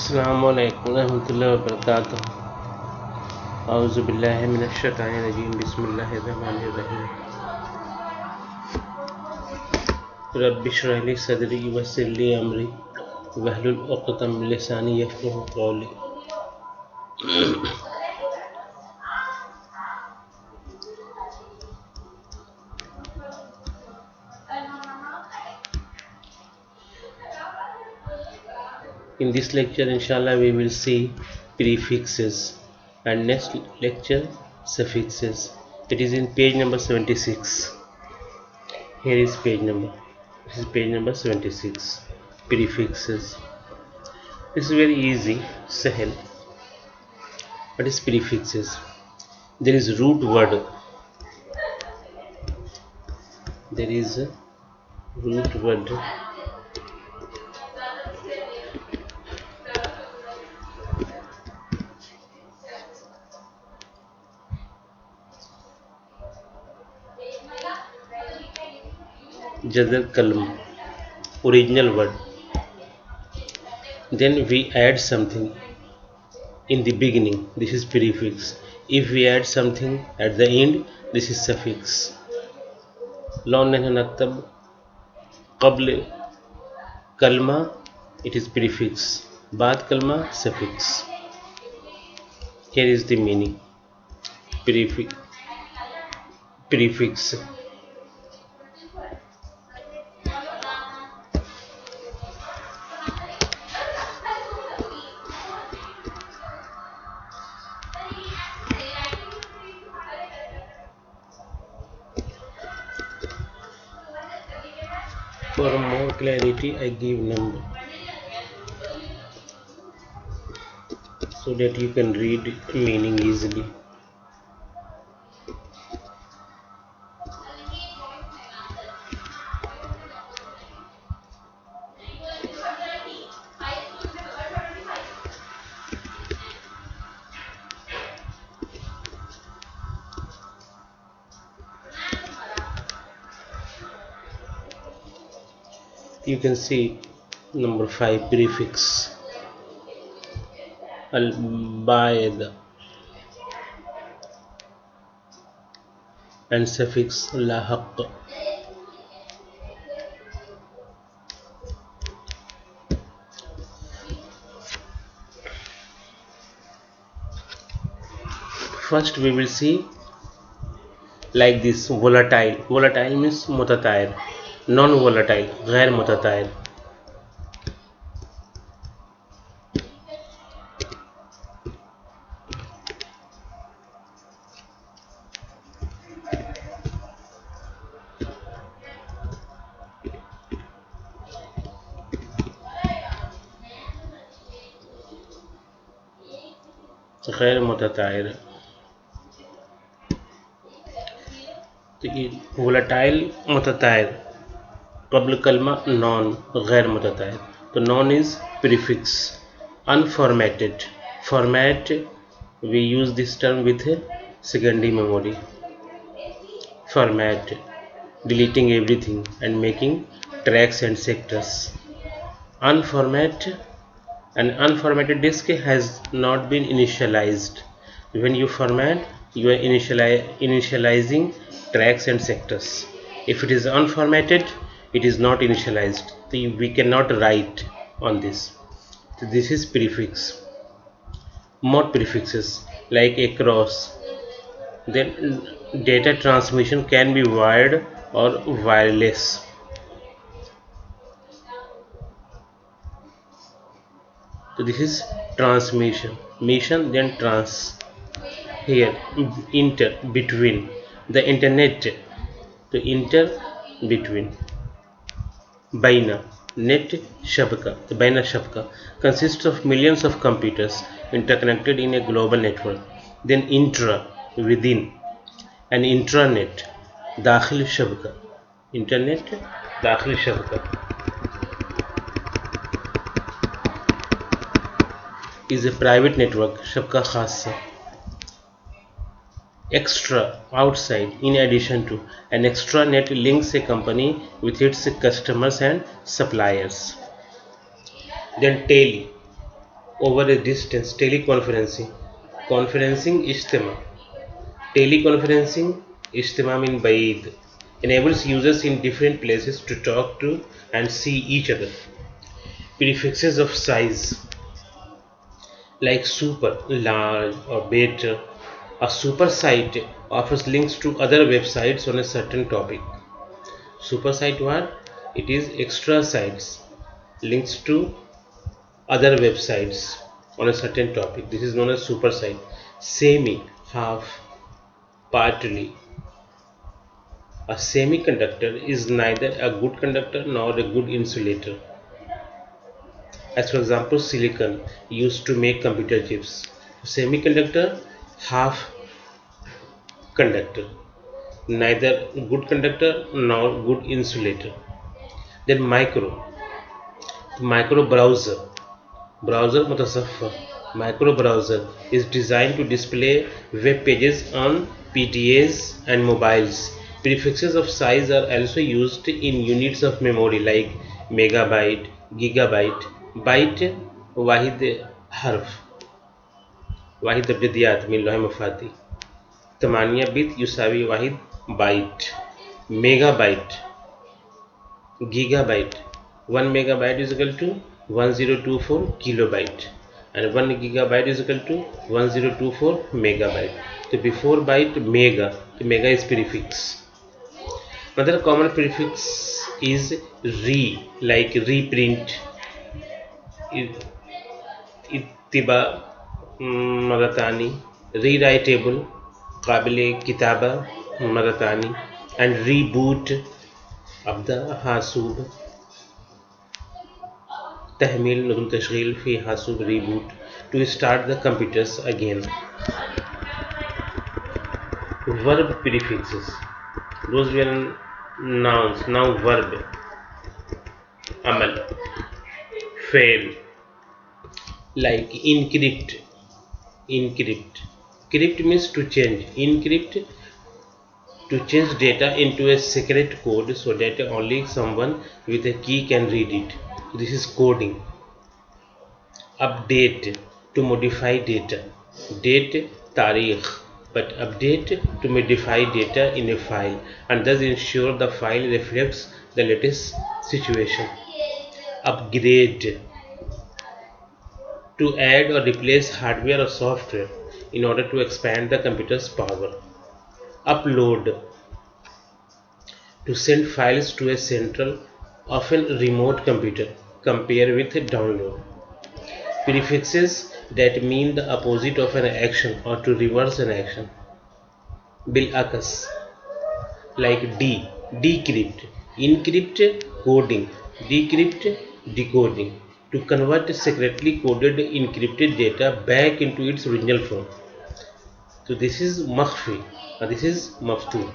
अस्सलामु अलैकुम रहमतुल्लाहि व बरकातुहू। औज़ु बिल्लाहि मिनश शैतानिर रजीम। बिस्मिल्लाहिर रहमानिर रहीम। रब्बि इश्रह ली सदरी वयस्सिर ली अमरी वहलुल उक़दतम मिन लिसानी यफ़क़हू क़ौली। In this lecture, inshallah, we will see prefixes, and next lecture suffixes. It is in page number 76. Here is page number. This is page number 76. Prefixes. This is very easy, sahel. What is prefixes? There is root word. There is a root word. Jadar kalam, original word. Then we add something in the beginning. This is prefix. If we add something at the end, this is suffix. Law nahnu naktab qabl kalma, it is prefix. Baad kalma, suffix. Here is the meaning. Prefix. For more clarity, I give number so that you can read meaning easily. You can see number 5, prefix. Al-Baid and suffix Lahaq. First we will see like this: volatile. Volatile means mutatayir. Non-volatile, गैर मुततायर. गैर मुततायर. volatile मुततायर कब्ल कलमा non गैर मुततायर. तो non is prefix. unformatted. Format, we use this term with secondary memory. Format, deleting everything and making tracks and sectors. Unformat, an unformatted disk has not been initialized. When you format, you are initializing tracks and sectors. If it is unformatted, it is not initialized. So we cannot write on this. So this is prefix. More prefixes like across. Then data transmission can be wired or wireless. So this is transmission. Mission, then trans. Here inter, between. The internet, to inter, between. Baina, net shabaka. The baina shabaka consists of millions of computers interconnected in a global network. Then intra, within. An intranet, dakhil shabaka. Internet, dakhil shabaka is a private network, shabka khassa. Extra, outside, in addition to. An extranet links a company with its customers and suppliers. Then tele, over a distance, teleconferencing, conferencing ijtima. Teleconferencing ijtima mean baid enables users in different places to talk to and see each other. Prefixes of size like super, large or better. A super site offers links to other websites on a certain topic. Super site what? It is extra sites, links to other websites on a certain topic. This is known as super site. Semi, half, partly. A semiconductor is neither a good conductor nor a good insulator. As for example, silicon used to make computer chips. Semiconductor, half conductor, neither good conductor nor good insulator. Then micro browser. Browser mutasaffa. Micro browser is designed to display web pages on PDAs and mobiles. Prefixes of size are also used in units of memory like megabyte, gigabyte, byte, वाहिद हर्फ, वाहिद अब्जदियात मिन लोहे मफाती, तमानिया bit युसावी Wahid bite, megabyte, gigabyte. 1 megabyte is equal to 1024 kilobyte and 1 gigabyte is equal to 1024 megabyte. So before byte mega, so mega is prefix. Another common prefix is re, like reprint, ittiba maratani, rewritable, qabile kitaba maratani, and reboot, abda hasub, तहमील नून तशगील फी हासुब reboot, to start the computers again. Verb prefixes, those were nouns. Now verb, amal, fail, like encrypt. Crypt means to change. Encrypt, to change data into a secret code so that only someone with a key can read it. This is coding. Update, to modify data. Date, tarikh, but update to modify data in a file and thus ensure the file reflects the latest situation. Upgrade, to add or replace hardware or software in order to expand the computer's power. Upload, to send files to a central, often remote computer. Compare with download. Prefixes that mean the opposite of an action or to reverse an action. Bil-akas, like decrypt, encrypt, coding, decrypt, decoding, to convert secretly coded encrypted data back into its original form. So this is makhfi, this is maftu.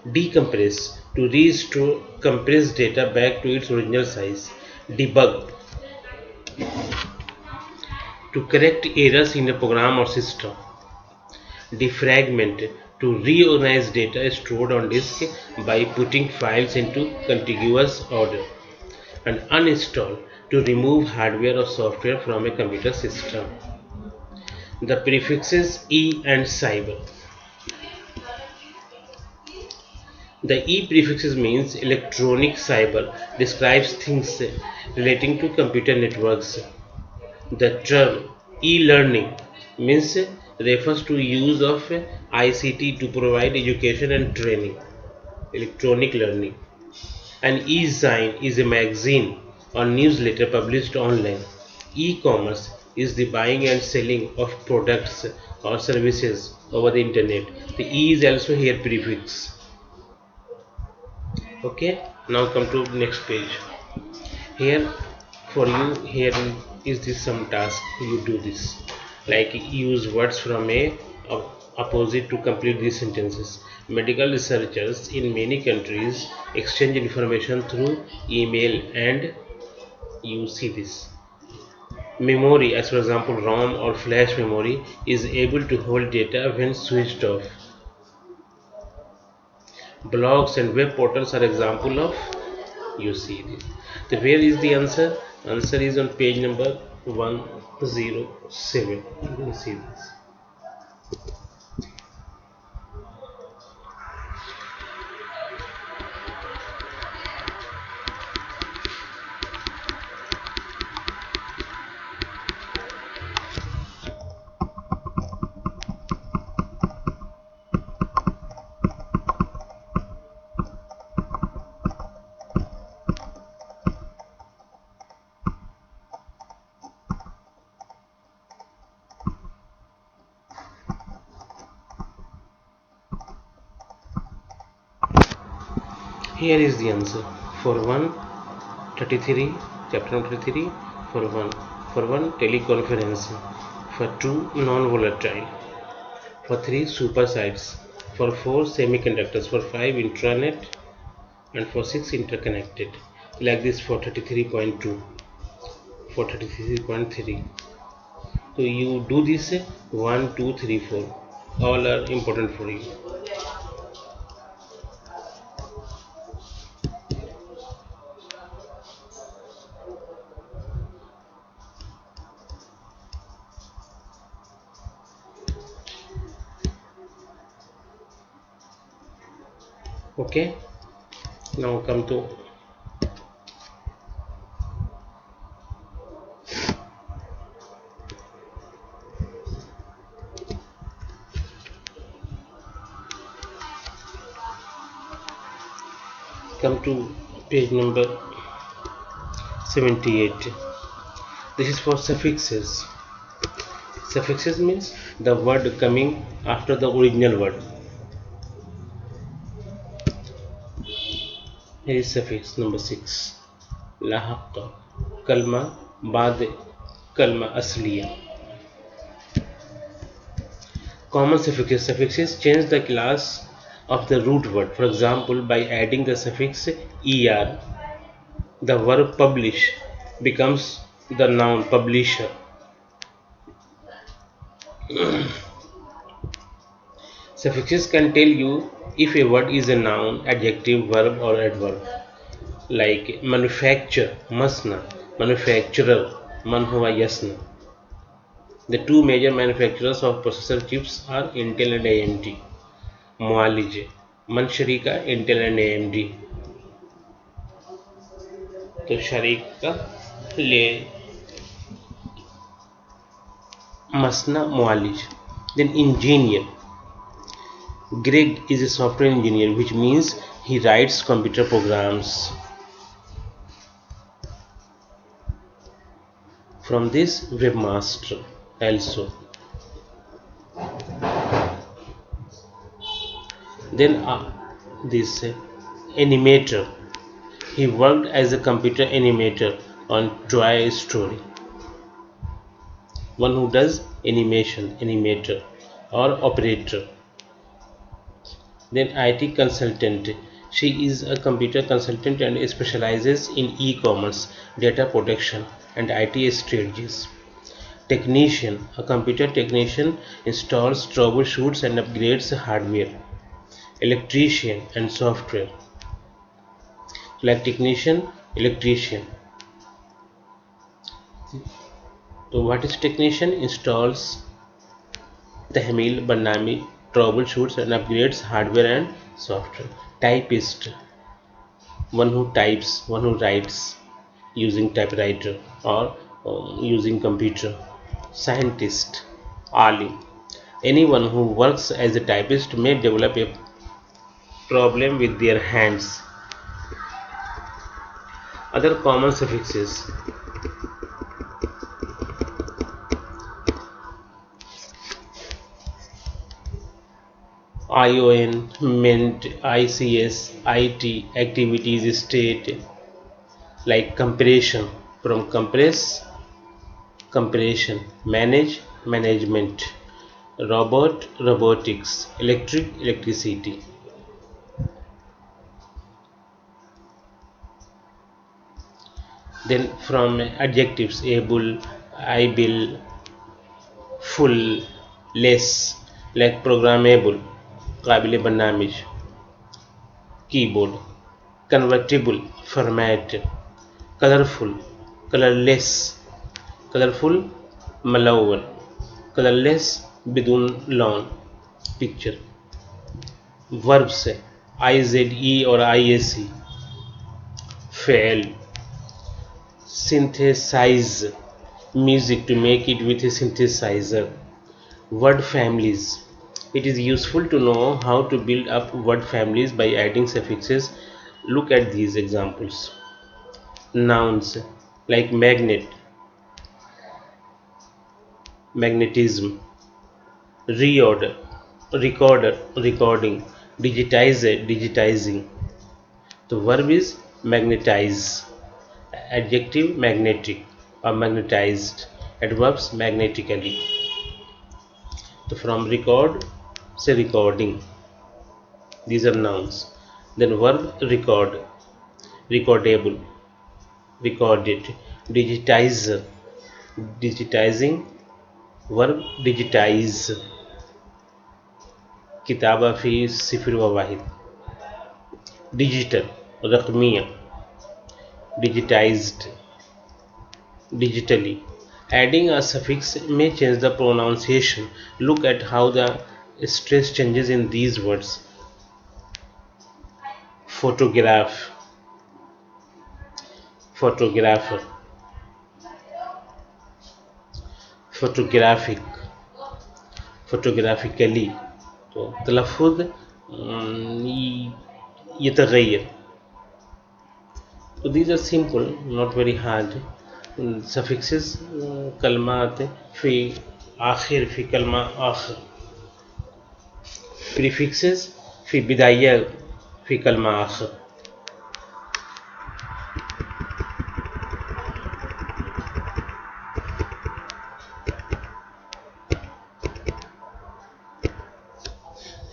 Decompress, to restore compressed data back to its original size. Debug, to correct errors in a program or system. Defragment, to reorganize data stored on disk by putting files into contiguous order. And uninstall, to remove hardware or software from a computer system. The prefixes E and cyber. The E prefixes means electronic. Cyber describes things relating to computer networks. The term e-learning means refers to use of ICT to provide education and training, electronic learning. And e-zine is a magazine or newsletter published online. E-commerce is the buying and selling of products or services over the internet. The E is also here prefix. Okay, now come to next page. Here for you, here is this some task. You do this, like use words from a opposite to complete these sentences. Medical researchers in many countries exchange information through email, and you see this. Memory, as for example ROM or flash memory, is able to hold data when switched off. Blogs and web portals are example of, you see this. So where is the answer? Answer is on page number 107. You can see this. Here is the answer for 133, chapter number 33, for one teleconference, for 2 non-volatile, for 3 supersites, for 4 semiconductors, for 5 intranet, and for 6 interconnected. Like this for 33.2, for 33.3. So you do this 1, 2, 3, 4. All are important for you. Okay, now come to page number 78. This is for suffixes. Suffixes means the word coming after the original word. Here is suffix number 6. Lahaq kalma बाद kalma asliya. Common suffixes. Suffixes change the class of the root word. For example, by adding the suffix er, the verb publish becomes the noun publisher. Suffixes can tell you if a word is a noun, adjective, verb, or adverb. Like manufacture, masna, manufacturer, man hua yasna. The two major manufacturers of processor chips are Intel and AMD. मुआलिज मन शरीका Intel and AMD. तो शरीक का ले मसना मुआलिज. Then engineer. Greg is a software engineer, which means he writes computer programs. From this, webmaster also. Then this animator. He worked as a computer animator on Toy Story. One who does animation, animator or operator. Then IT consultant. She is a computer consultant and specializes in e-commerce, data protection and IT strategies. Technician. A computer technician installs, troubleshoots and upgrades hardware. Electrician and software. Like technician, electrician. So what is technician? Installs, tahmeel, barnami, troubleshoots and upgrades hardware and software. Typist. One who types, one who writes using typewriter or using computer. Scientist. Alim. Anyone who works as a typist may develop a problem with their hands. Other common suffixes. ION, meant, ICS, IT, activities, state. Like compression, from compress, compression. Manage, management. Robot, robotics. Electric, electricity. Then from adjectives, able, able, full, less. Like programmable, काबिल बनामिज. Keyboard. Convertible, format. Colorful, colorless, colorful, malawar, colorless, bidun lawn, picture. Verbs है IZE और IAC. Fail, synthesize music to make it with a synthesizer. Word families. It is useful to know how to build up word families by adding suffixes. Look at these examples. Nouns like magnet, magnetism, reorder, recorder, recording, digitizer, digitizing. The verb is magnetize, adjective magnetic or magnetized, adverbs magnetically. So from record, say recording. These are nouns. Then verb record, recordable, recorded, digitizer, digitizing, verb digitize. किताबा फी सिफर व वाहिद. Digital, रकमिया, digitized, digitally. Adding a suffix may change the pronunciation. Look at how the stress changes in these words. Photograph, photographer, photographic, photographically. तो तलफ़ुज़ यतग़य्यर. So these are simple, not very hard. Suffixes कलमात फ़ी आखिर फ़ी कलमा आखिर. Prefixes फ़ी बिदाया फ़ी कलमा आखिर.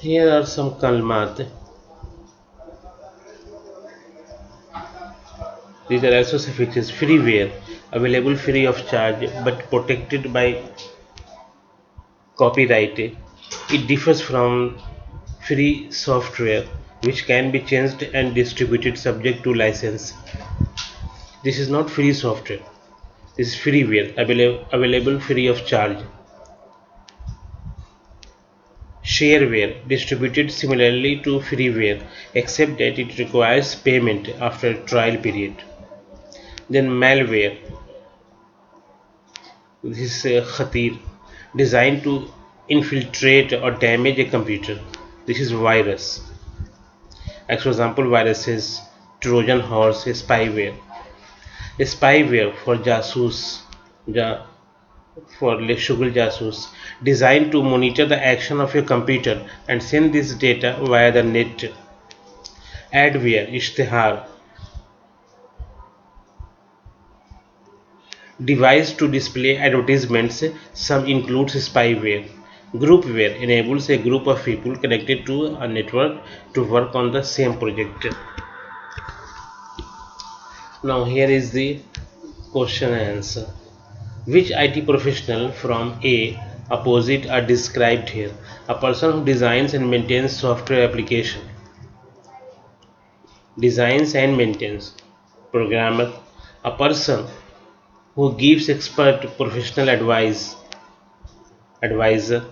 Here are some kalmat. These are also suffixes. Freeware, available free of charge but protected by copyright. It differs from free software, which can be changed and distributed subject to license. This is not free software. This is freeware, available free of charge. Shareware, distributed similarly to freeware, except that it requires payment after a trial period. Then malware. This is khatir, designed to infiltrate or damage a computer. This is virus. Example viruses: Trojan horse, spyware. Spyware for jasus, for Shugul Jasus, designed to monitor the action of your computer and send this data via the net. Adware, Ishtihar, device to display advertisements. Some includes spyware. Groupware enables a group of people connected to a network to work on the same project. Now here is the question and answer. Which IT professional from A opposite are described here? A person who designs and maintains software application. Designs and maintains. Programmer. A person who gives expert professional advice. Advisor.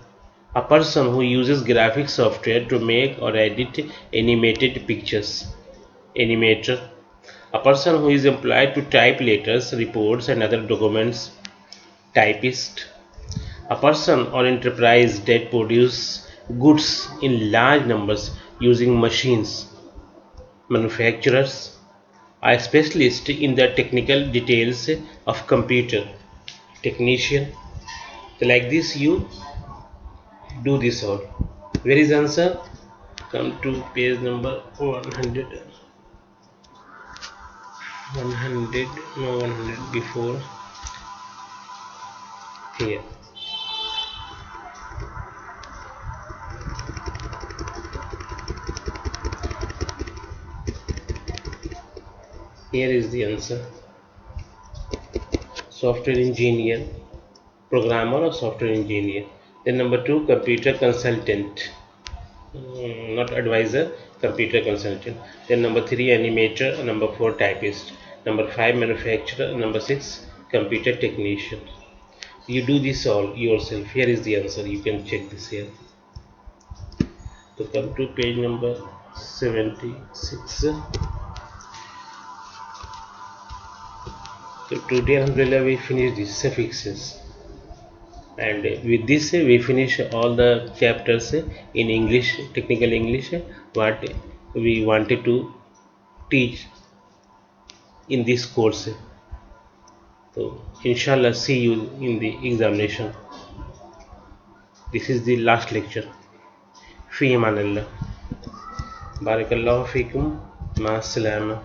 A person who uses graphic software to make or edit animated pictures. Animator. A person who is employed to type letters, reports and other documents. Typist. A person or enterprise that produce goods in large numbers using machines. Manufacturers. A specialist in the technical details of computer. Technician. So like this you do this all. Where is answer? Come to page number 100. 100, no 100 before. Here. Here is the answer. Software engineer, programmer or software engineer. Then number 2, computer consultant, not advisor, computer consultant. Then number 3, animator. Number 4, typist. Number 5, manufacturer. Number 6, computer technician. You do this all yourself. Here is the answer. You can check this here. So come to page number 76. So today alhamdulillah we finish the suffixes, and with this we finish all the chapters in English, technical English, what we wanted to teach in this course. So inshallah see you in the examination. This is the last lecture. Fi amanillah. Barakallahu fikum. Ma salama.